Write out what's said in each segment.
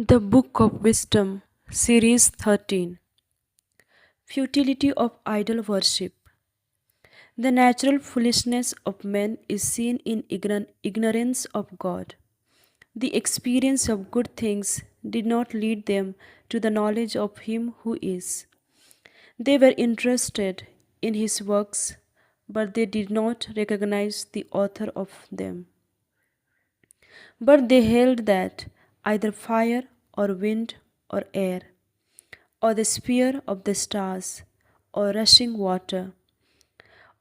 The Book of Wisdom, Series 13. Futility of Idol Worship. The natural foolishness of men is seen in ignorance of God. The experience of good things did not lead them to the knowledge of Him who is. They were interested in His works, but they did not recognize the author of them. But they held that either fire or wind or air, or the sphere of the stars, or rushing water,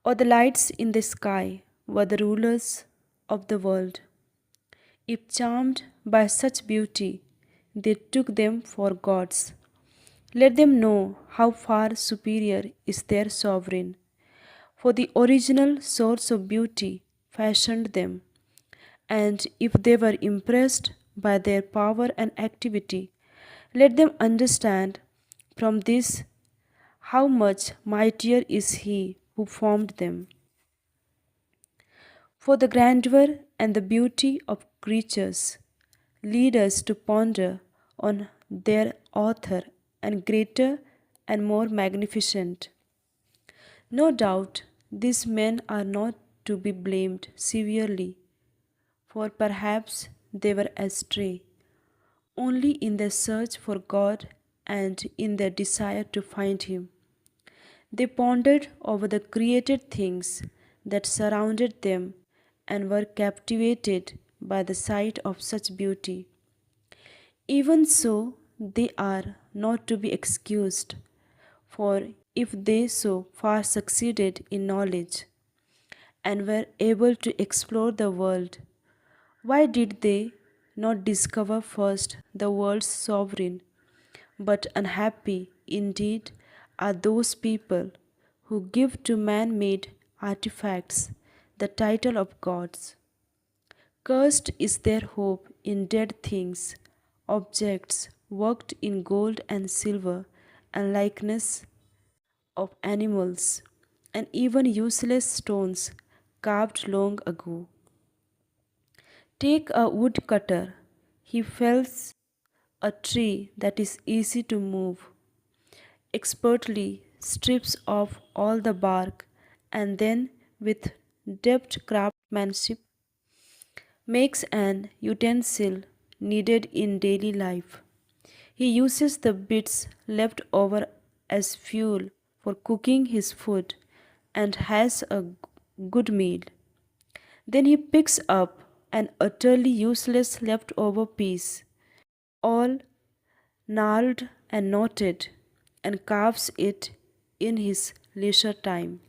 or the lights in the sky were the rulers of the world. If charmed by such beauty, they took them for gods. Let them know how far superior is their sovereign, for the original source of beauty fashioned them, and if they were impressed by their power and activity, let them understand from this how much mightier is He who formed them. For the grandeur and the beauty of creatures lead us to ponder on their author and greater and more magnificent. No doubt these men are not to be blamed severely, for perhaps they were astray only in their search for God and in their desire to find Him. They pondered over the created things that surrounded them and were captivated by the sight of such beauty. Even so, they are not to be excused, for if they so far succeeded in knowledge and were able to explore the world, why did they not discover first the world's sovereign? But unhappy indeed are those people who give to man made artifacts the title of gods. Cursed is their hope in dead things, objects worked in gold and silver, and likeness of animals, and even useless stones carved long ago. Take a woodcutter, he fells a tree that is easy to move, expertly strips off all the bark, and then, with deft craftsmanship, makes an utensil needed in daily life. He uses the bits left over as fuel for cooking his food and has a good meal. Then he picks up an utterly useless leftover piece, all gnarled and knotted, and carves it in his leisure time.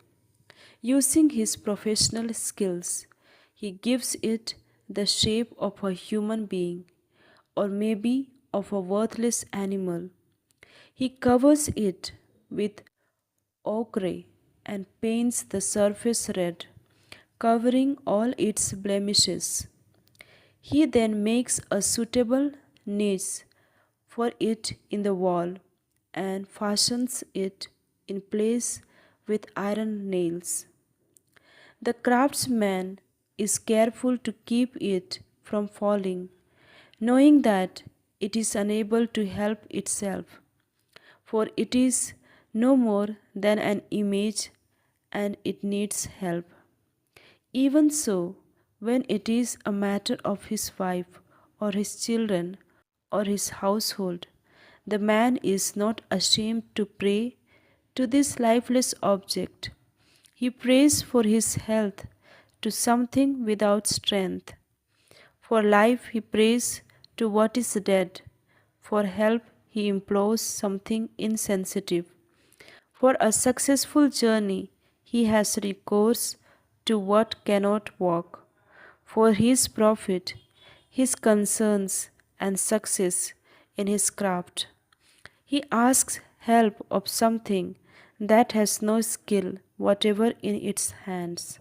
Using his professional skills, he gives it the shape of a human being, or maybe of a worthless animal. He covers it with ochre and paints the surface red, covering all its blemishes. He then makes a suitable niche for it in the wall and fastens it in place with iron nails. The craftsman is careful to keep it from falling, knowing that it is unable to help itself, for it is no more than an image and it needs help. Even so, when it is a matter of his wife or his children or his household, the man is not ashamed to pray to this lifeless object. He prays for his health to something without strength. For life he prays to what is dead. For help he implores something insensitive. For a successful journey he has recourse to what cannot walk. For his profit, his concerns, and success in his craft, he asks help of something that has no skill whatever in its hands.